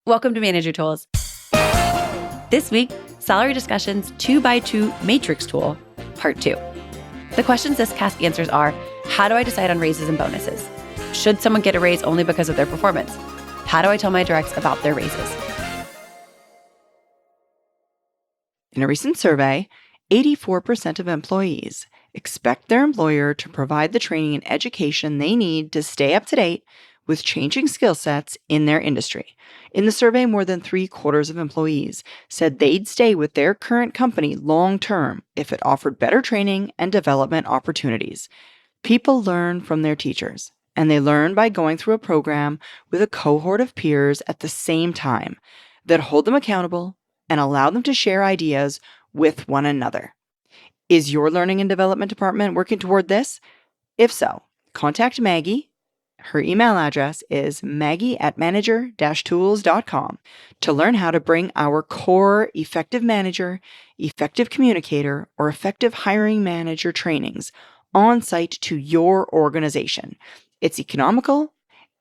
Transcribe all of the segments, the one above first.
Welcome to Manager Tools. This week, Salary Discussions 2x2 Matrix Tool, Part 2. The questions this cast answers are, how do I decide on raises and bonuses? Should someone get a raise only because of their performance? How do I tell my directs about their raises? In a recent survey, 84% of employees expect their employer to provide the training and education they need to stay up to date with changing skill sets in their industry. In the survey, more than 3/4 of employees said they'd stay with their current company long term if it offered better training and development opportunities. People learn from their teachers, and they learn by going through a program with a cohort of peers at the same time that hold them accountable and allow them to share ideas with one another. Is your learning and development department working toward this? If so, contact Maggie. Her email address is maggie@manager-tools.com to learn how to bring our core effective manager, effective communicator, or effective hiring manager trainings on site to your organization. It's economical,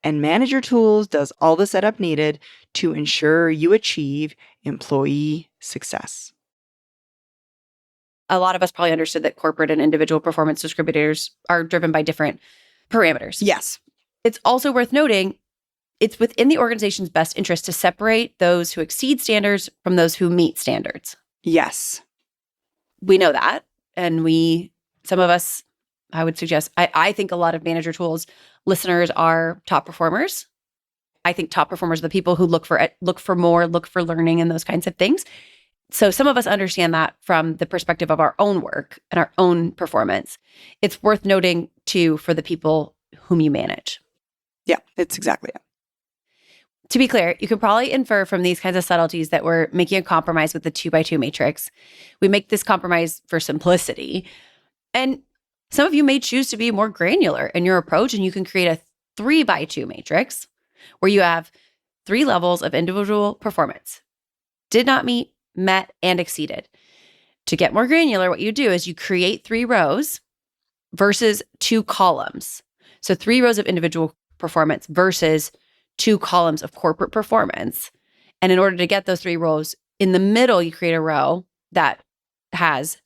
and Manager Tools does all the setup needed to ensure you achieve employee success. A lot of us probably understood that corporate and individual performance distributors are driven by different parameters. Yes. It's also worth noting it's within the organization's best interest to separate those who exceed standards from those who meet standards. Yes. We know that. And some of us, I would suggest, I think a lot of Manager Tools listeners are top performers. I think top performers are the people who look for more, look for learning and those kinds of things. So some of us understand that from the perspective of our own work and our own performance. It's worth noting too for the people whom you manage. Yeah, it's exactly it. To be clear, you can probably infer from these kinds of subtleties that we're making a compromise with the 2x2 matrix. We make this compromise for simplicity. And some of you may choose to be more granular in your approach, and you can create a 3x2 matrix where you have 3 levels of individual performance. Did not meet, met, and exceeded. To get more granular, what you do is you create 3 rows versus 2 columns. So 3 rows of individual performance versus 2 columns of corporate performance. And in order to get those 3 rows, in the middle, you create a row that has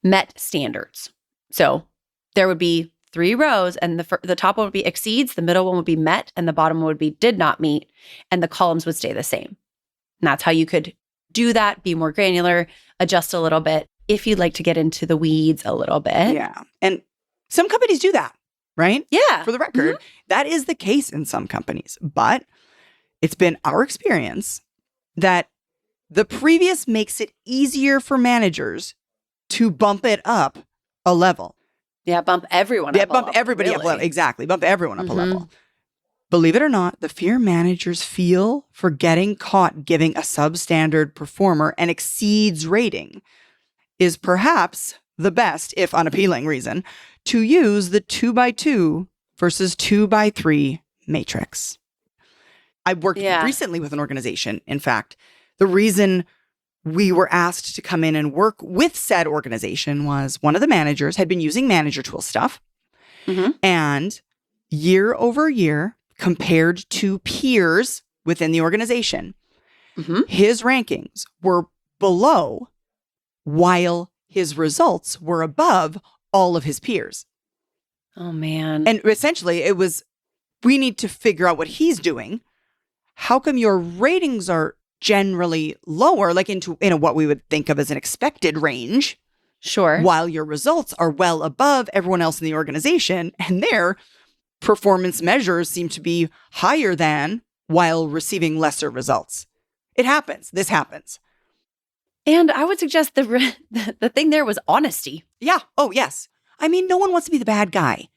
met standards. So there would be 3 rows, and the top one would be exceeds, the middle one would be met, and the bottom one would be did not meet, and the columns would stay the same. And that's how you could do that, be more granular, adjust a little bit if you'd like to get into the weeds a little bit. Yeah. And some companies do that, right? Yeah. For the record, that is the case in some companies. But it's been our experience that the previous makes it easier for managers to bump it up a level. Yeah, bump everyone up. Yeah, bump everybody up a level. Exactly. Bump everyone up a level. Believe it or not, the fear managers feel for getting caught giving a substandard performer an exceeds rating is perhaps the best, if unappealing, reason to use the 2x2 versus 2x3 matrix. I worked recently with an organization. In fact, the reason we were asked to come in and work with said organization was one of the managers had been using Manager Tool stuff. And year over year, compared to peers within the organization, his rankings were below while his results were above all of his peers. Oh, man. And essentially, it was, we need to figure out what he's doing. How come your ratings are generally lower, like in what we would think of as an expected range? Sure. While your results are well above everyone else in the organization, and their performance measures seem to be higher than while receiving lesser results. It happens. This happens. And I would suggest the thing there was honesty. Yeah. Oh, yes. I mean, no one wants to be the bad guy.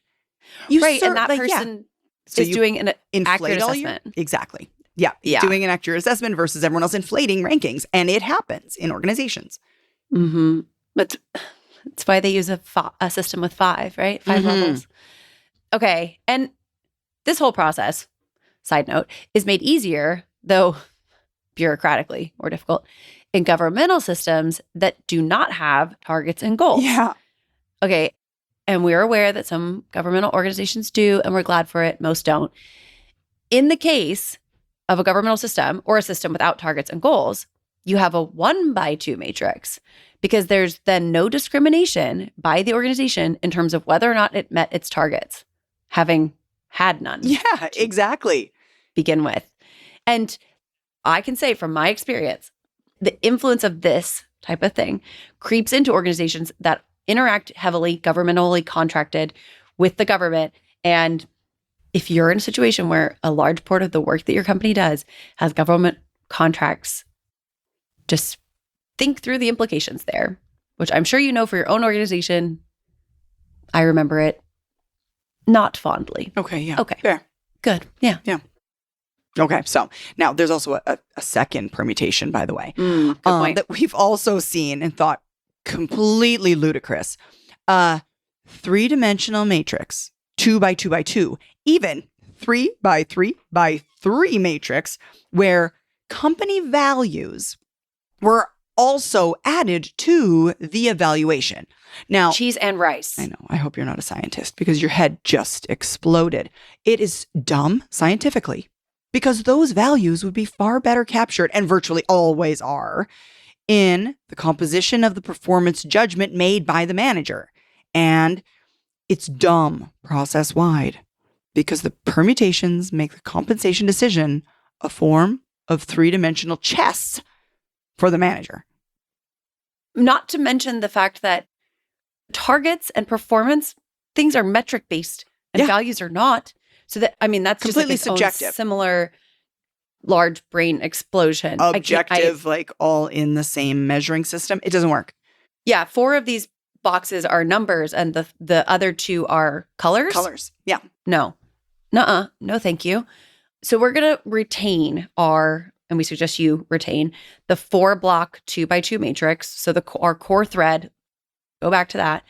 Right. And that person is doing an accurate assessment. Exactly. Yeah. Doing an accurate assessment versus everyone else inflating rankings. And it happens in organizations. But it's why they use a system with 5, right? 5 levels. Okay. And this whole process, side note, is made easier, though bureaucratically more difficult, in governmental systems that do not have targets and goals. Yeah. Okay. And we're aware that some governmental organizations do, and we're glad for it. Most don't. In the case of a governmental system or a system without targets and goals, you have a 1x2 matrix because there's then no discrimination by the organization in terms of whether or not it met its targets, having had none. Yeah, exactly. Begin with. And I can say from my experience, the influence of this type of thing creeps into organizations that interact heavily, governmentally contracted with the government. And if you're in a situation where a large part of the work that your company does has government contracts, just think through the implications there, which I'm sure you know for your own organization. I remember it not fondly. Okay, yeah. Okay. Fair. Good. Yeah. Okay, so now there's also a second permutation, by the way, Good point. that we've also seen and thought completely ludicrous. 3-dimensional matrix, 2x2x2, even 3x3x3 matrix, where company values were also added to the evaluation. Now, Cheese and rice. I know, I hope you're not a scientist because your head just exploded. It is dumb scientifically because those values would be far better captured, and virtually always are, in the composition of the performance judgment made by the manager. And it's dumb process-wide because the permutations make the compensation decision a form of 3-dimensional chess for the manager. Not to mention the fact that targets and performance things are metric-based and Yeah. values are not. So that, I mean, that's Completely just like its own subjective. similar large brain explosion. Objective, like all in the same measuring system. It doesn't work. Yeah, 4 of these boxes are numbers and the other 2 are colors. Colors. Yeah. No. Nuh-uh. No, thank you. So we're going to retain and we suggest you retain the 4-block 2x2 matrix. So our core thread, go back to that.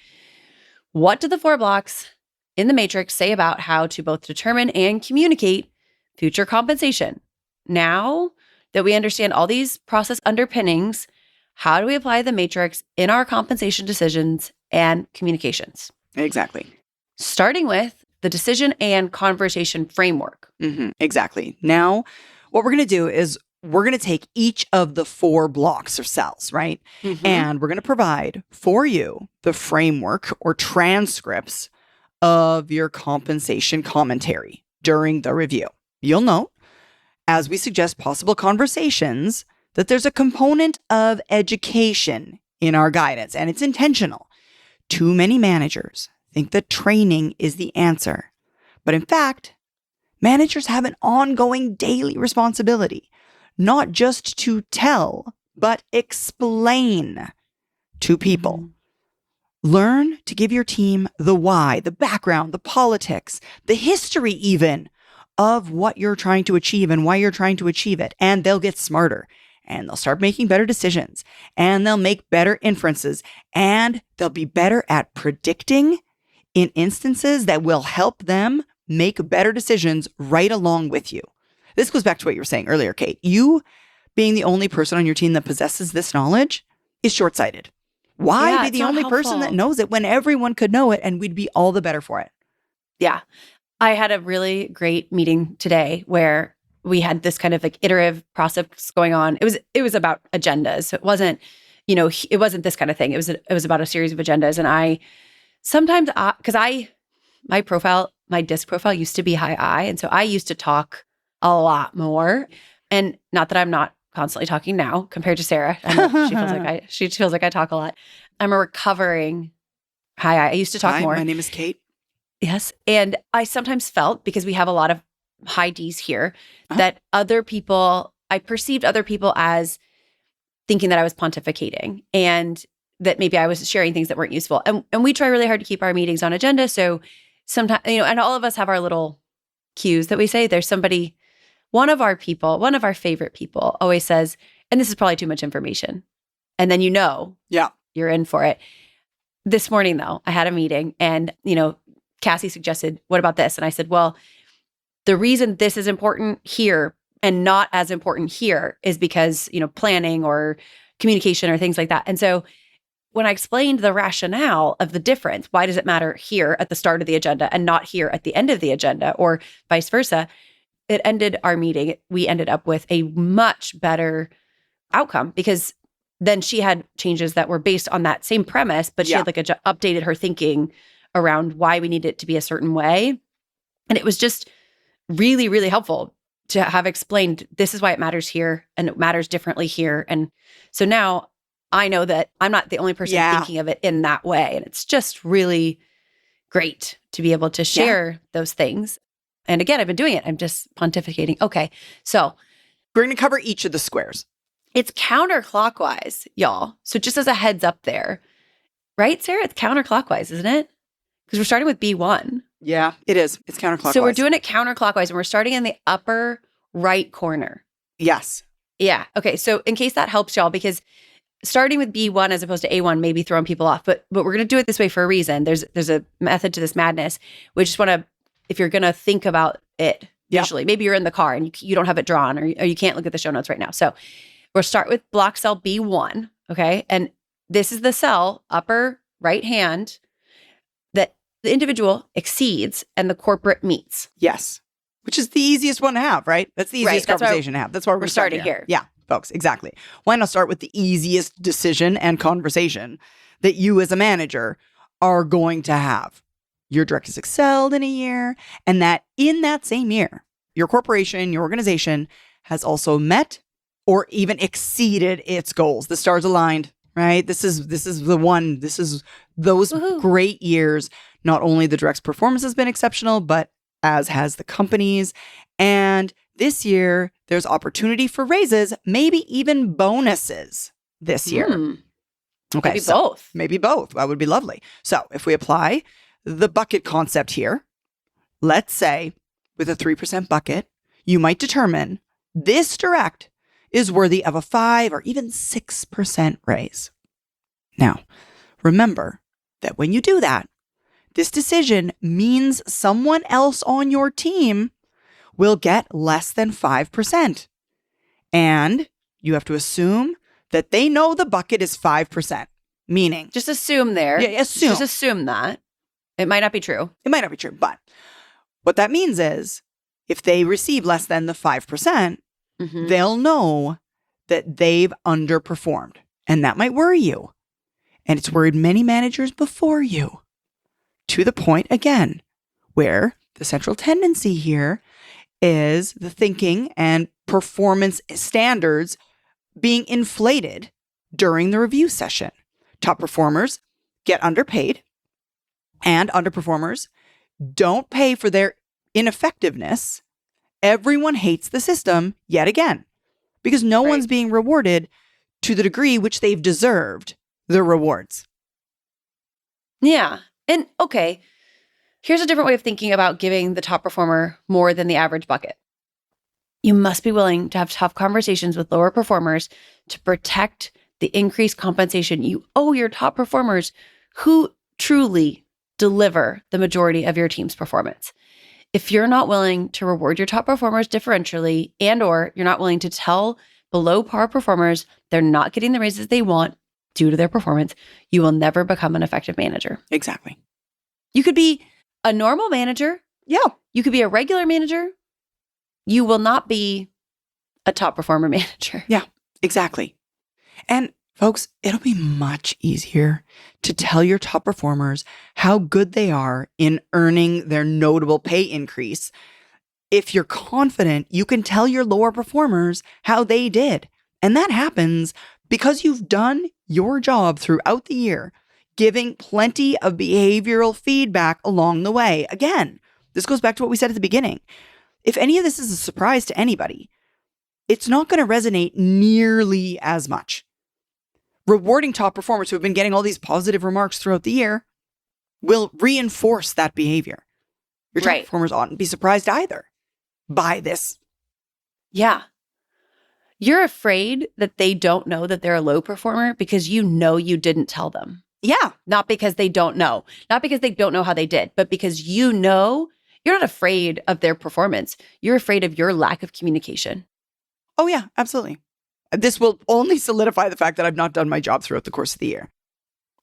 What do the 4 blocks in the matrix say about how to both determine and communicate future compensation? Now that we understand all these process underpinnings, how do we apply the matrix in our compensation decisions and communications? Exactly. Starting with the decision and conversation framework. Exactly. Now, what we're going to do is we're going to take each of the 4 blocks or cells, right? And we're going to provide for you the framework or transcripts of your compensation commentary during the review. You'll note, as we suggest possible conversations, that there's a component of education in our guidance, and it's intentional. Too many managers think that training is the answer. But in fact, managers have an ongoing daily responsibility, not just to tell, but explain to people. Learn to give your team the why, the background, the politics, the history even of what you're trying to achieve and why you're trying to achieve it. And they'll get smarter and they'll start making better decisions and they'll make better inferences and they'll be better at predicting in instances that will help them make better decisions right along with you. This goes back to what you were saying earlier, Kate. You being the only person on your team that possesses this knowledge is short-sighted. Why Yeah, be it's the not only person helpful. that knows it when everyone could know it and we'd be all the better for it? Yeah. I had a really great meeting today where we had this kind of like iterative process going on. It was about agendas. So it wasn't, it wasn't this kind of thing. It was about a series of agendas. And I sometimes, because my DISC profile used to be high I. And so I used to talk a lot more. And not that I'm not constantly talking now compared to Sarah. I know she feels like I talk a lot. I'm a recovering high I. I used to talk Hi, more. my name is Kate. Yes. And I sometimes felt, because we have a lot of high Ds here, that I perceived other people as thinking that I was pontificating and that maybe I was sharing things that weren't useful. And we try really hard to keep our meetings on agenda. So sometimes, and all of us have our little cues that we say. There's somebody, one of our favorite people always says, and this is probably too much information. And then Yeah. you're in for it. This morning, though, I had a meeting and, Cassie suggested, what about this? And I said, well, the reason this is important here and not as important here is because, planning or communication or things like that. And so when I explained the rationale of the difference, why does it matter here at the start of the agenda and not here at the end of the agenda or vice versa? it ended our meeting. We ended up with a much better outcome because then she had changes that were based on that same premise, but she had like updated her thinking around why we need it to be a certain way. And it was just really, really helpful to have explained this is why it matters here and it matters differently here. And so now I know that I'm not the only person thinking of it in that way. And it's just really great to be able to share those things. And again, I've been doing it. I'm just pontificating. Okay. So we're going to cover each of the squares. It's counterclockwise, y'all. So just as a heads up there, right, Sarah? It's counterclockwise, isn't it? Because we're starting with B1. Yeah, it is. It's counterclockwise. So we're doing it counterclockwise and we're starting in the upper right corner. Yes. Yeah. Okay. So in case that helps y'all, because starting with B1 as opposed to A1 may be throwing people off, but we're going to do it this way for a reason. There's a method to this madness. We just want to, if you're going to think about it visually, maybe you're in the car and you don't have it drawn or you can't look at the show notes right now. So we'll start with block cell B1. Okay. And this is the cell, upper right hand, that the individual exceeds and the corporate meets. Yes. Which is the easiest one to have, right? That's the easiest conversation to have. That's why we're starting here. Yeah, folks, exactly. Why not start with the easiest decision and conversation that you as a manager are going to have? Your directors excelled in a year, and that in that same year, your corporation, your organization has also met or even exceeded its goals. The stars aligned, right? This is the one. This is those great years. Not only the direct's performance has been exceptional, but as has the company's. And this year, there's opportunity for raises, maybe even bonuses this year. Okay, maybe both. Maybe both. That would be lovely. So if we apply the bucket concept here, let's say with a 3% bucket, you might determine this direct is worthy of a 5 or even 6% raise. Now, remember that when you do that, this decision means someone else on your team will get less than 5%. And you have to assume that they know the bucket is 5%, meaning... Just assume there. Yeah, assume. Just assume that. It might not be true. It might not be true, but what that means is if they receive less than the 5%, they'll know that they've underperformed. And that might worry you. And it's worried many managers before you. To the point, again, where the central tendency here is the thinking and performance standards being inflated during the review session. Top performers get underpaid, and underperformers don't pay for their ineffectiveness. Everyone hates the system yet again, because no one's being rewarded to the degree which they've deserved the rewards. Yeah. And okay, here's a different way of thinking about giving the top performer more than the average bucket. You must be willing to have tough conversations with lower performers to protect the increased compensation you owe your top performers who truly deliver the majority of your team's performance. If you're not willing to reward your top performers differentially and/or you're not willing to tell below par performers they're not getting the raises they want due to their performance, you will never become an effective manager. Exactly. You could be a normal manager. Yeah. You could be a regular manager. You will not be a top performer manager. Yeah, exactly. And folks, it'll be much easier to tell your top performers how good they are in earning their notable pay increase if you're confident you can tell your lower performers how they did. And that happens because you've done your job throughout the year, giving plenty of behavioral feedback along the way. Again, this goes back to what we said at the beginning. If any of this is a surprise to anybody, it's not going to resonate nearly as much. Rewarding top performers who have been getting all these positive remarks throughout the year will reinforce that behavior. Your top performers oughtn't be surprised either by this. Yeah. You're afraid that they don't know that they're a low performer because you know you didn't tell them. Yeah. Not because they don't know. Not because they don't know how they did, but because you know you're not afraid of their performance. You're afraid of your lack of communication. Oh, yeah, absolutely. This will only solidify the fact that I've not done my job throughout the course of the year.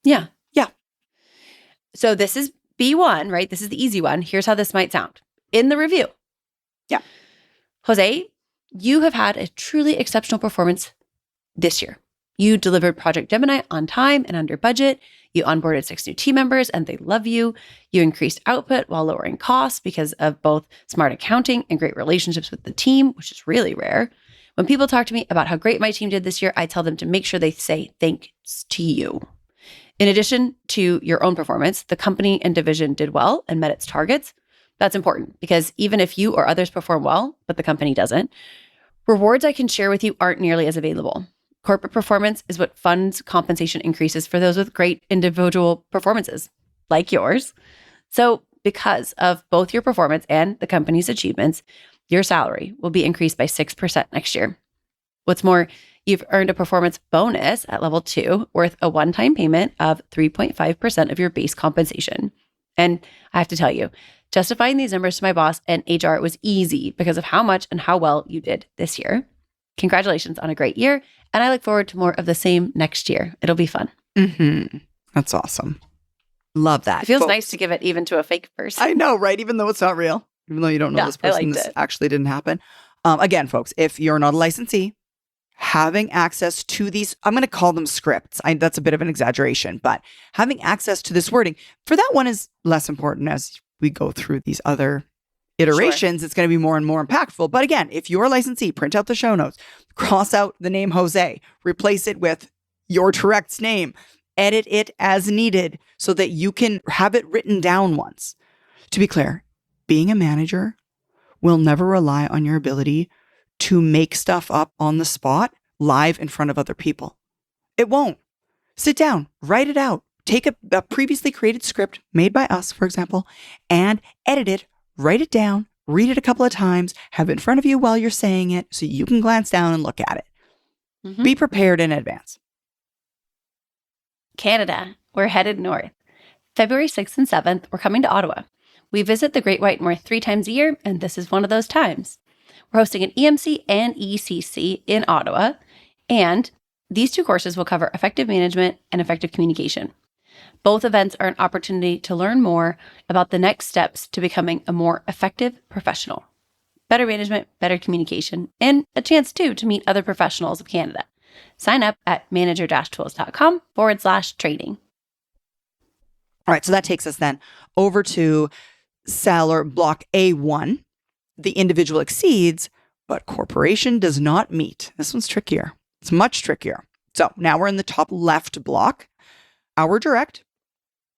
Yeah. Yeah. So this is B1, right? This is the easy one. Here's how this might sound. In the review. Yeah. Jose, you have had a truly exceptional performance this year. You delivered Project Gemini on time and under budget. You onboarded 6 new team members and they love you. You increased output while lowering costs because of both smart accounting and great relationships with the team, which is really rare. When people talk to me about how great my team did this year, I tell them to make sure they say thanks to you. In addition to your own performance, the company and division did well and met its targets. That's important because even if you or others perform well, but the company doesn't, rewards I can share with you aren't nearly as available. Corporate performance is what funds compensation increases for those with great individual performances, like yours. So because of both your performance and the company's achievements, your salary will be increased by 6% next year. What's more, you've earned a performance bonus at level 2 worth a one-time payment of 3.5% of your base compensation. And I have to tell you, justifying these numbers to my boss and HR was easy because of how much and how well you did this year. Congratulations on a great year. And I look forward to more of the same next year. It'll be fun. Mm-hmm. That's awesome. Love that. It feels nice to give it even to a fake person. I know, right? Even though it's not real, even though you don't know this person, this actually didn't happen. Again, folks, if you're not a licensee, having access to these, I'm going to call them scripts. That's a bit of an exaggeration, but having access to this wording for that one is less important as we go through these other iterations. Sure. It's going to be more and more impactful. But again, if you're a licensee, print out the show notes, cross out the name Jose, replace it with your direct's name, edit it as needed so that you can have it written down once. To be clear, being a manager will never rely on your ability to make stuff up on the spot live in front of other people. It won't. Sit down, write it out, take a previously created script made by us, for example, and edit it, write it down, read it a couple of times, have it in front of you while you're saying it so you can glance down and look at it. Mm-hmm. Be prepared in advance. Canada, we're headed north. February 6th and 7th, we're coming to Ottawa. We visit the Great White North 3 times a year, and this is one of those times. We're hosting an EMC and ECC in Ottawa, and these 2 courses will cover effective management and effective communication. Both events are an opportunity to learn more about the next steps to becoming a more effective professional. Better management, better communication, and a chance, too, to meet other professionals of Canada. Sign up at manager-tools.com/training. All right, so that takes us then over to salary block A1. The individual exceeds, but corporation does not meet. This one's trickier. It's much trickier. So now we're in the top left block. Our direct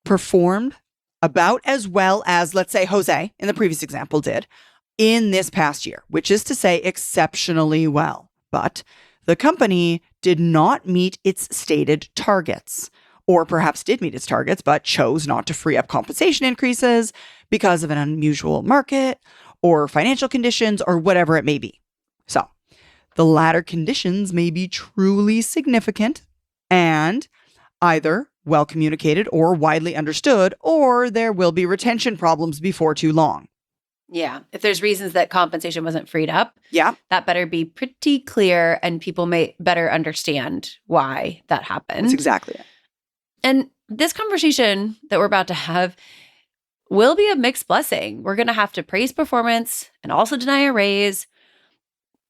performed about as well as, let's say, Jose in the previous example did in this past year, which is to say exceptionally well. But the company did not meet its stated targets, or perhaps did meet its targets, but chose not to free up compensation increases because of an unusual market or financial conditions or whatever it may be. So the latter conditions may be truly significant and either well communicated or widely understood, or there will be retention problems before too long. Yeah. If there's reasons that compensation wasn't freed up, yeah, that better be pretty clear and people may better understand why that happened. That's exactly it. And this conversation that we're about to have will be a mixed blessing. We're going to have to praise performance and also deny a raise.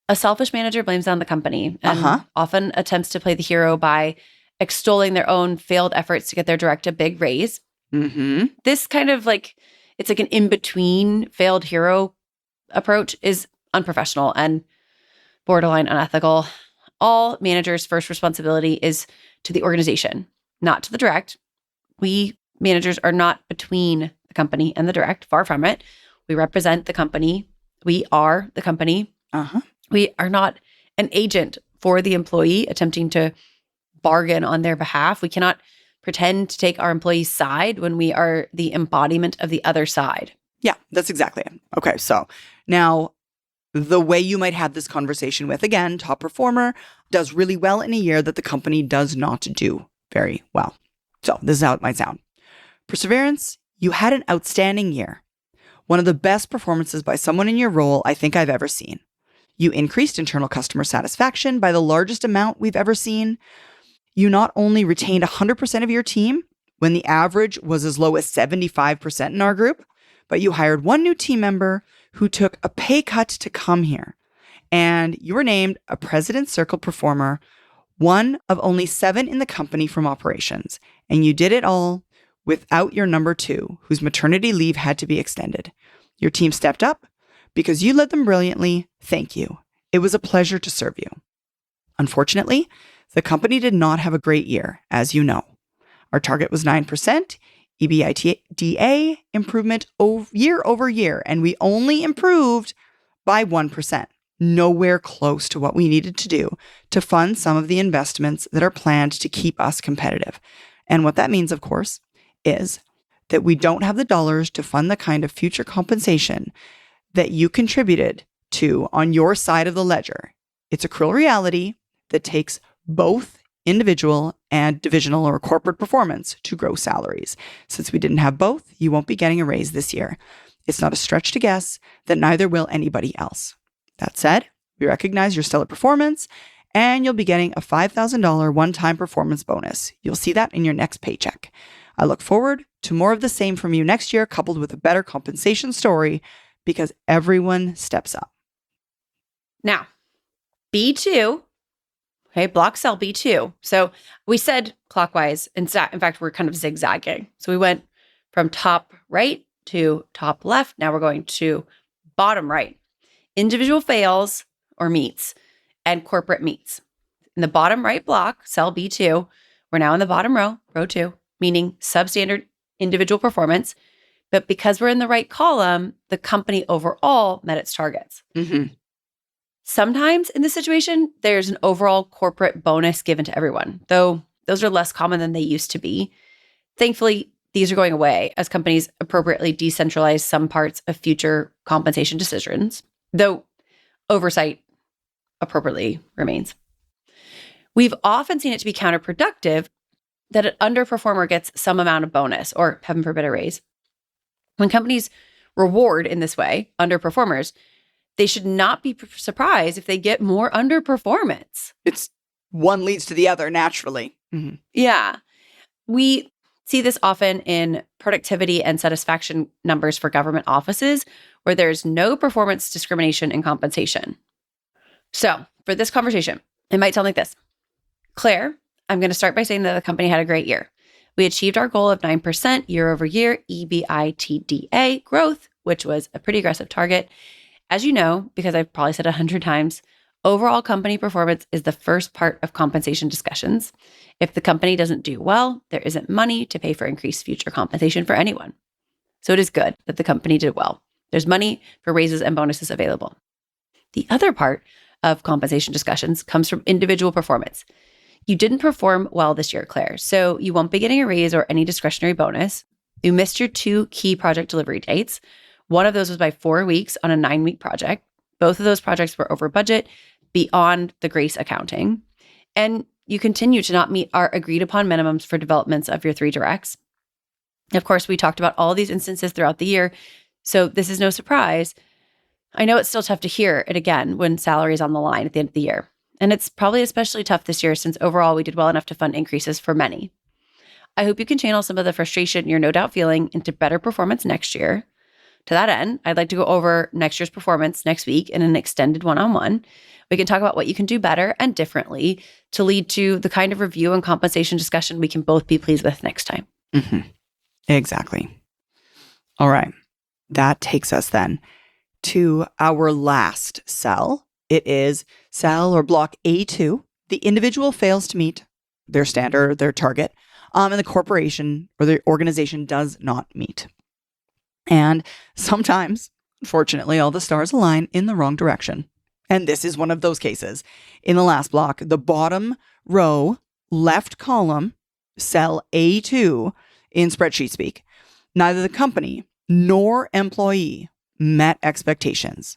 A selfish manager blames on the company and often attempts to play the hero by extolling their own failed efforts to get their direct a big raise. Mm-hmm. This kind of it's like an in-between failed hero approach is unprofessional and borderline unethical. All managers' first responsibility is to the organization, not to the direct. We managers are not between the company and the direct, far from it. We represent the company. We are the company. We are not an agent for the employee attempting to bargain on their behalf. We cannot pretend to take our employee's side when we are the embodiment of the other side. Yeah, that's exactly it. Okay, so now the way you might have this conversation with, again, top performer does really well in a year that the company does not do very well. So this is how it might sound. Perseverance, you had an outstanding year. One of the best performances by someone in your role I think I've ever seen. You increased internal customer satisfaction by the largest amount we've ever seen. You not only retained 100% of your team when the average was as low as 75% in our group, but you hired one new team member who took a pay cut to come here. And you were named a President's Circle performer, one of only 7 in the company from operations. And you did it all without your number 2, whose maternity leave had to be extended. Your team stepped up because you led them brilliantly. Thank you. It was a pleasure to serve you. Unfortunately, the company did not have a great year, as you know. Our target was 9% EBITDA improvement year over year, and we only improved by 1%. Nowhere close to what we needed to do to fund some of the investments that are planned to keep us competitive. And what that means, of course, is that we don't have the dollars to fund the kind of future compensation that you contributed to on your side of the ledger. It's a cruel reality that takes both individual and divisional or corporate performance to grow salaries. Since we didn't have both, you won't be getting a raise this year. It's not a stretch to guess that neither will anybody else. That said, we recognize your stellar performance, and you'll be getting a $5,000 one-time performance bonus. You'll see that in your next paycheck. I look forward to more of the same from you next year, coupled with a better compensation story, because everyone steps up. Now, B2, okay, block cell B2. So we said clockwise. In fact, we're kind of zigzagging. So we went from top right to top left. Now we're going to bottom right. Individual fails or meets and corporate meets. In the bottom right block, cell B2, we're now in the bottom row, row 2, meaning substandard individual performance. But because we're in the right column, the company overall met its targets. Mm-hmm. Sometimes in this situation, there's an overall corporate bonus given to everyone, though those are less common than they used to be. Thankfully, these are going away as companies appropriately decentralize some parts of future compensation decisions, though oversight appropriately remains. We've often seen it to be counterproductive that an underperformer gets some amount of bonus or, heaven forbid, a raise. When companies reward in this way underperformers, they should not be surprised if they get more underperformance. It's one leads to the other naturally. Mm-hmm. Yeah. We see this often in productivity and satisfaction numbers for government offices where there's no performance discrimination in compensation. So for this conversation, it might sound like this. Claire, I'm going to start by saying that the company had a great year. We achieved our goal of 9% year over year EBITDA growth, which was a pretty aggressive target. As you know, because I've probably said 100 times, overall company performance is the first part of compensation discussions. If the company doesn't do well, there isn't money to pay for increased future compensation for anyone. So it is good that the company did well. There's money for raises and bonuses available. The other part of compensation discussions comes from individual performance. You didn't perform well this year, Claire, so you won't be getting a raise or any discretionary bonus. You missed your 2 key project delivery dates. One of those was by 4 weeks on a 9-week project. Both of those projects were over budget, beyond the grace accounting. And you continue to not meet our agreed upon minimums for developments of your 3 directs. Of course, we talked about all these instances throughout the year, so this is no surprise. I know it's still tough to hear it again when salary is on the line at the end of the year. And it's probably especially tough this year since overall we did well enough to fund increases for many. I hope you can channel some of the frustration you're no doubt feeling into better performance next year. To that end, I'd like to go over next year's performance next week in an extended one-on-one. We can talk about what you can do better and differently to lead to the kind of review and compensation discussion we can both be pleased with next time. Mm-hmm. Exactly. All right. That takes us then to our last cell. It is cell or block A2. The individual fails to meet their standard, their target, and the corporation or the organization does not meet. And sometimes, unfortunately, all the stars align in the wrong direction. And this is one of those cases. In the last block, the bottom row, left column, cell A2 in spreadsheet speak, neither the company nor employee met expectations.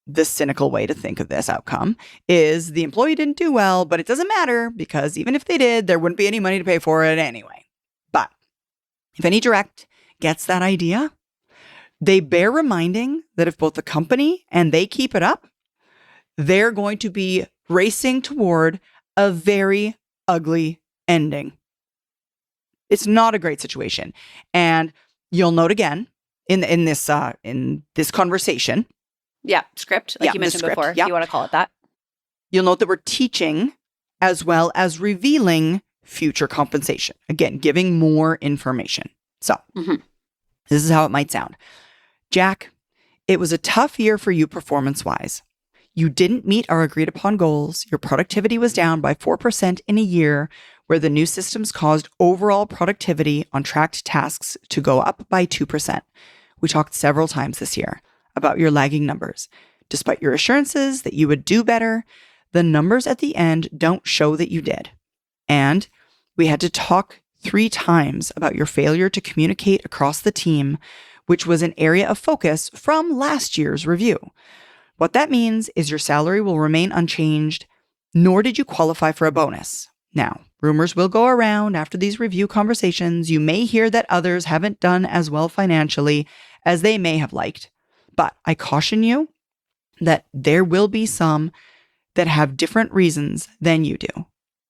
The cynical way to think of this outcome is the employee didn't do well, but it doesn't matter because even if they did, there wouldn't be any money to pay for it anyway. But if any direct gets that idea, they bear reminding that if both the company and they keep it up, they're going to be racing toward a very ugly ending. It's not a great situation. And you'll note again in this conversation Yeah, script, like Yeah, you the mentioned script, before, yeah. if you want to call it that. You'll note that we're teaching as well as revealing future compensation. Again, giving more information. So This is how it might sound. Jack, it was a tough year for you performance-wise. You didn't meet our agreed upon goals. Your productivity was down by 4% in a year where the new systems caused overall productivity on tracked tasks to go up by 2%. We talked several times this year about your lagging numbers. Despite your assurances that you would do better, the numbers at the end don't show that you did. And we had to talk 3 times about your failure to communicate across the team, which was an area of focus from last year's review. What that means is your salary will remain unchanged, nor did you qualify for a bonus. Now, rumors will go around after these review conversations. You may hear that others haven't done as well financially as they may have liked. But I caution you that there will be some that have different reasons than you do.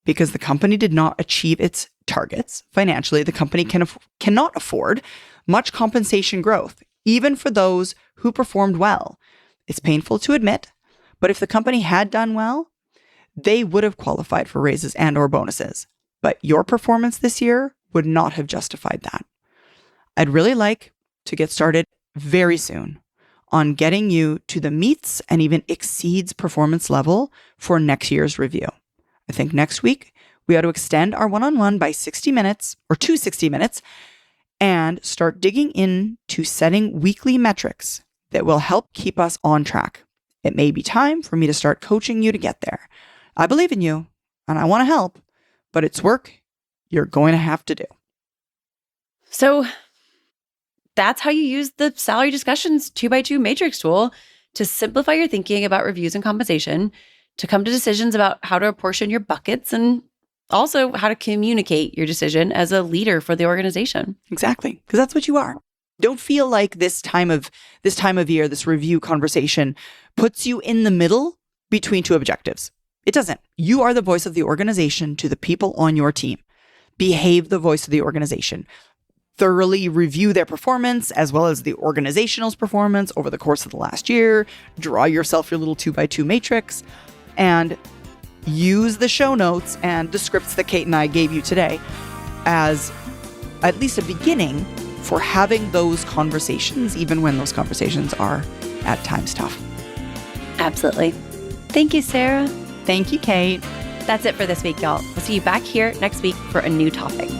Because the company did not achieve its targets financially, the company cannot afford much compensation growth, even for those who performed well. It's painful to admit, but if the company had done well, they would have qualified for raises and or bonuses. But your performance this year would not have justified that. I'd really like to get started very soon on getting you to the meets and even exceeds performance level for next year's review. I think next week we ought to extend our one-on-one by 60 minutes or to 60 minutes and start digging into setting weekly metrics that will help keep us on track. It may be time for me to start coaching you to get there. I believe in you and I want to help, but it's work you're going to have to do. So that's how you use the salary discussions 2x2 matrix tool to simplify your thinking about reviews and compensation, to come to decisions about how to apportion your buckets, and also how to communicate your decision as a leader for the organization. Exactly, because that's what you are. Don't feel like this time of year, this review conversation puts you in the middle between two objectives. It doesn't. You are the voice of the organization to the people on your team. Behave the voice of the organization. Thoroughly review their performance as well as the organizational's performance over the course of the last year. Draw yourself your little 2x2 matrix and use the show notes and the scripts that Kate and I gave you today as at least a beginning for having those conversations, even when those conversations are at times tough. Absolutely. Thank you, Sarah. Thank you, Kate. That's it for this week, y'all. We'll see you back here next week for a new topic.